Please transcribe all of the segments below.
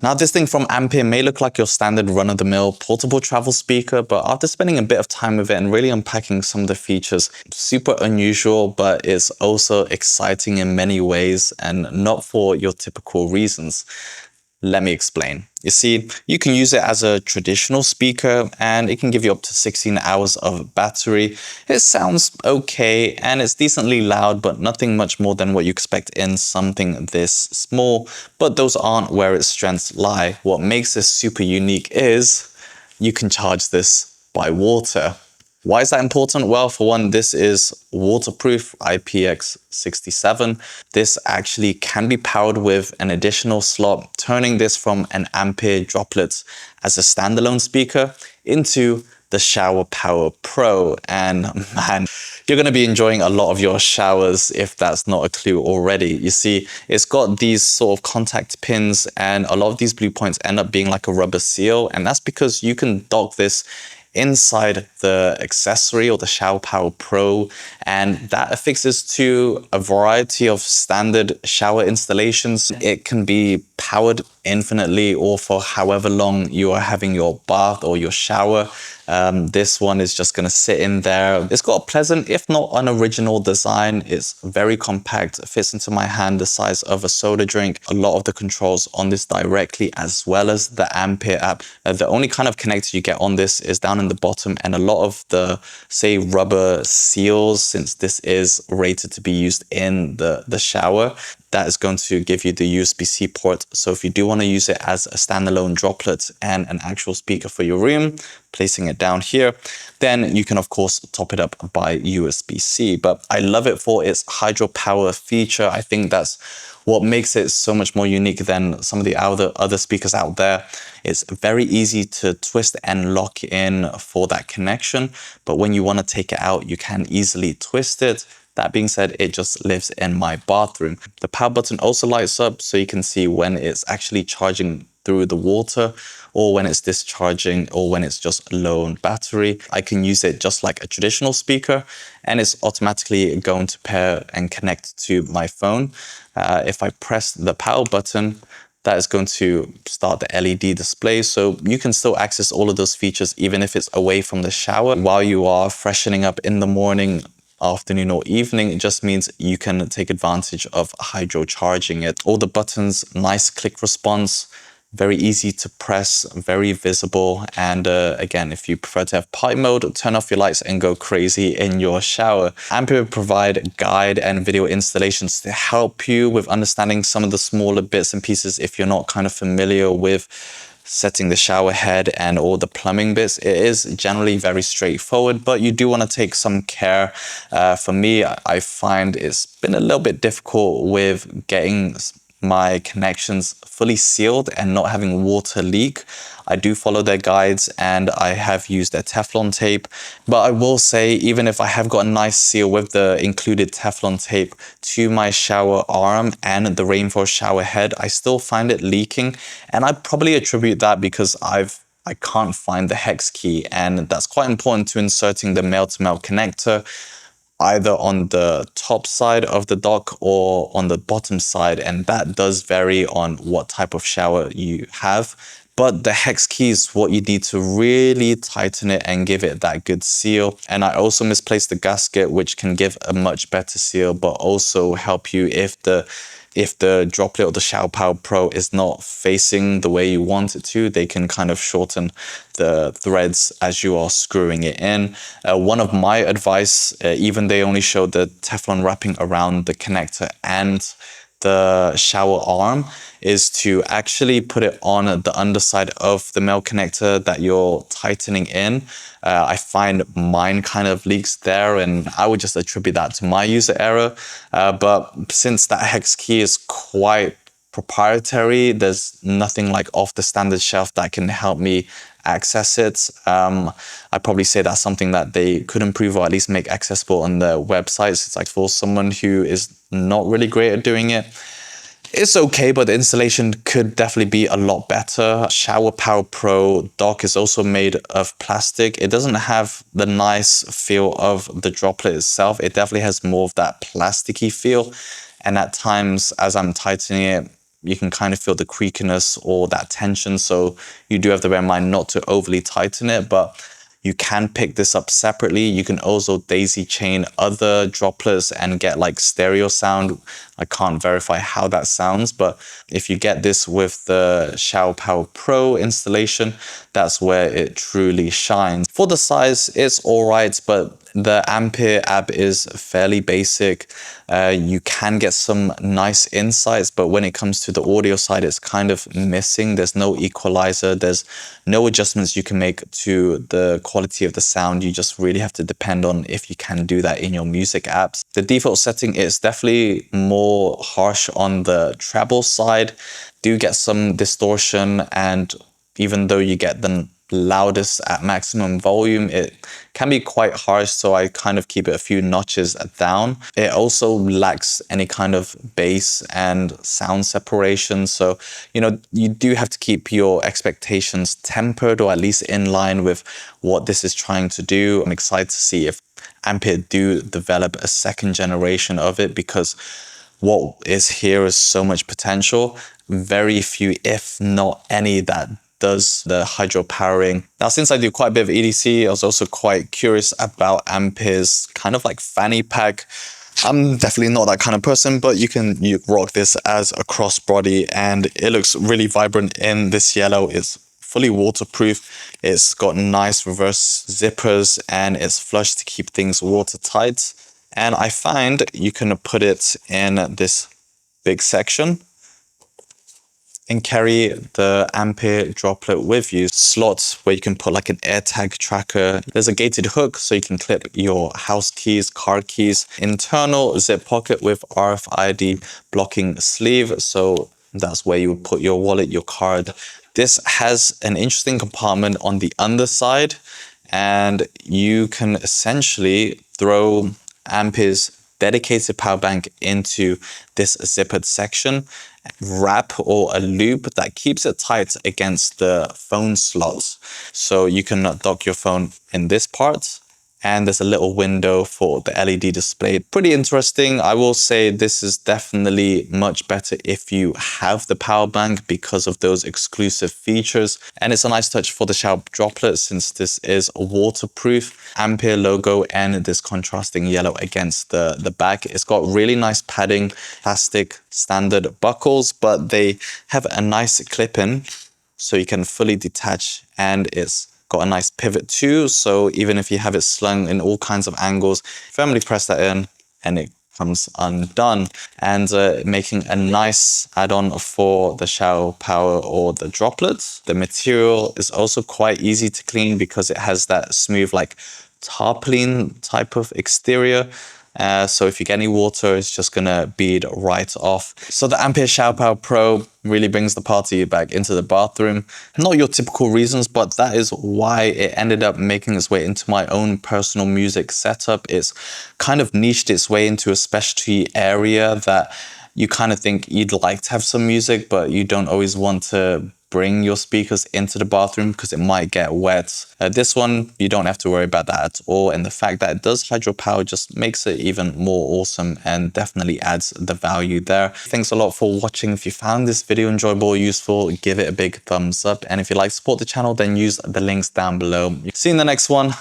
Now, this thing from Ampere may look like your standard run-of-the-mill portable travel speaker, but after spending a bit of time with it and really unpacking some of the features, super unusual, but it's also exciting in many ways and not for your typical reasons. Let me explain. You see, you can use it as a traditional speaker and it can give you up to 16 hours of battery. It sounds okay and it's decently loud, but nothing much more than what you expect in something this small. But those aren't where its strengths lie. What makes this super unique is you can charge this by water. Why is that important? Well, for one, this is waterproof IPX67. This actually can be powered with an additional slot, turning this from an Ampere Droplet as a standalone speaker into the Shower Power Pro. And man, you're going to be enjoying a lot of your showers if that's not a clue already. You see, it's got these sort of contact pins and a lot of these blue points end up being like a rubber seal. And that's because you can dock this inside the accessory or the Shower Power Pro, and that affixes to a variety of standard shower installations. It can be powered infinitely or for however long you are having your bath or your shower. This one is just going to sit in there. It's got a pleasant, if not unoriginal design. It's very compact, it fits into my hand the size of a soda drink. A lot of the controls on this directly, as well as the Ampere app. The only kind of connector you get on this is down in the bottom, and a lot of the, say, rubber seals, since this is rated to be used in the shower, that is going to give you the USB-C port. So if you do want to use it as a standalone droplet and an actual speaker for your room, placing it down here, then you can of course top it up by USB-C. But I love it for its hydropower feature. I think that's what makes it so much more unique than some of the other speakers out there. It's very easy to twist and lock in for that connection, but when you want to take it out, you can easily twist it. That being said, it just lives in my bathroom. The power button also lights up so you can see when it's actually charging through the water or when it's discharging or when it's just low on battery. I can use it just like a traditional speaker and it's automatically going to pair and connect to my phone. If I press the power button, that is going to start the LED display. So you can still access all of those features even if it's away from the shower while you are freshening up in the morning, afternoon or evening. It just means you can take advantage of hydro charging it. All the buttons, nice click response, very easy to press, very visible. And again, if you prefer to have party mode, turn off your lights and go crazy in your shower. Ampere provide guide and video installations to help you with understanding some of the smaller bits and pieces if you're not kind of familiar with setting the shower head and all the plumbing bits. It is generally very straightforward, but you do want to take some care. For me, I find it's been a little bit difficult with getting my connections fully sealed and not having water leak. I do follow their guides and I have used their Teflon tape, but I will say, even if I have got a nice seal with the included Teflon tape to my shower arm and the rainforest shower head, I still find it leaking. And I probably attribute that because I can't find the hex key, and that's quite important to inserting the male-to-male connector, either on the top side of the dock or on the bottom side, and that does vary on what type of shower you have. But the hex key is what you need to really tighten it and give it that good seal. And I also misplaced the gasket, which can give a much better seal, but also help you if the droplet or the Shower Power Pro is not facing the way you want it to. They can kind of shorten the threads as you are screwing it in. One of my advice, even they only showed the Teflon wrapping around the connector and the shower arm, is to actually put it on the underside of the male connector that you're tightening in. I find mine kind of leaks there, and I would just attribute that to my user error. But since that hex key is quite proprietary, there's nothing like off the standard shelf that can help me access it. I'd probably say that's something that they could improve or at least make accessible on their websites. It's like for someone who is not really great at doing it, it's okay, but the installation could definitely be a lot better. Shower Power Pro dock is also made of plastic. It doesn't have the nice feel of the droplet itself. It definitely has more of that plasticky feel. And at times, as I'm tightening it, you can kind of feel the creakiness or that tension. So you do have to bear in mind not to overly tighten it, but you can pick this up separately. You can also daisy chain other droplets and get like stereo sound. I can't verify how that sounds, but if you get this with the Shower Power Pro installation, that's where it truly shines. For the size, it's all right, but the Ampere app is fairly basic. You can get some nice insights, but when it comes to the audio side, it's kind of missing. There's no equalizer. There's no adjustments you can make to the quality of the sound. You just really have to depend on if you can do that in your music apps. The default setting is definitely more harsh on the treble side. Do get some distortion, and even though you get the loudest at maximum volume, it can be quite harsh, so I kind of keep it a few notches down. It also lacks any kind of bass and sound separation, so you do have to keep your expectations tempered, or at least in line with what this is trying to do. I'm excited to see if Ampere do develop a second generation of it, because what is here is so much potential. Very few, if not any, that does the hydro powering. Now, since I do quite a bit of EDC, I was also quite curious about Ampere's kind of like fanny pack. I'm definitely not that kind of person, but you rock this as a crossbody, and it looks really vibrant in this yellow. It's fully waterproof. It's got nice reverse zippers, and it's flush to keep things watertight. And I find you can put it in this big section and carry the Ampere Droplet with you. Slots where you can put like an AirTag tracker. There's a gated hook so you can clip your house keys, car keys. Internal zip pocket with RFID blocking sleeve. So that's where you would put your wallet, your card. This has an interesting compartment on the underside, and you can essentially throw Ampere's dedicated power bank into this zippered section, wrap or a loop that keeps it tight against the phone slots. So you can dock your phone in this part, and there's a little window for the LED display. Pretty interesting. I will say this is definitely much better if you have the power bank because of those exclusive features. And it's a nice touch for the shower droplet since this is waterproof. Ampere logo and this contrasting yellow against the back. It's got really nice padding, plastic standard buckles, but they have a nice clip-in so you can fully detach, and it's got a nice pivot too, so even if you have it slung in all kinds of angles, firmly press that in and it comes undone. And making a nice add-on for the shower power or the droplets. The material is also quite easy to clean because it has that smooth like tarpaulin type of exterior. So if you get any water, it's just gonna bead right off. So the Ampere Shower Power Pro really brings the party back into the bathroom. Not your typical reasons, but that is why it ended up making its way into my own personal music setup. It's kind of niched its way into a specialty area that you kind of think you'd like to have some music, but you don't always want to bring your speakers into the bathroom because it might get wet. This one, you don't have to worry about that at all. And the fact that it does hydropower just makes it even more awesome and definitely adds the value there. Thanks a lot for watching. If you found this video enjoyable or useful, give it a big thumbs up. And if you'd like to support the channel, then use the links down below. See you in the next one.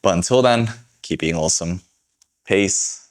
But until then, keep being awesome. Peace.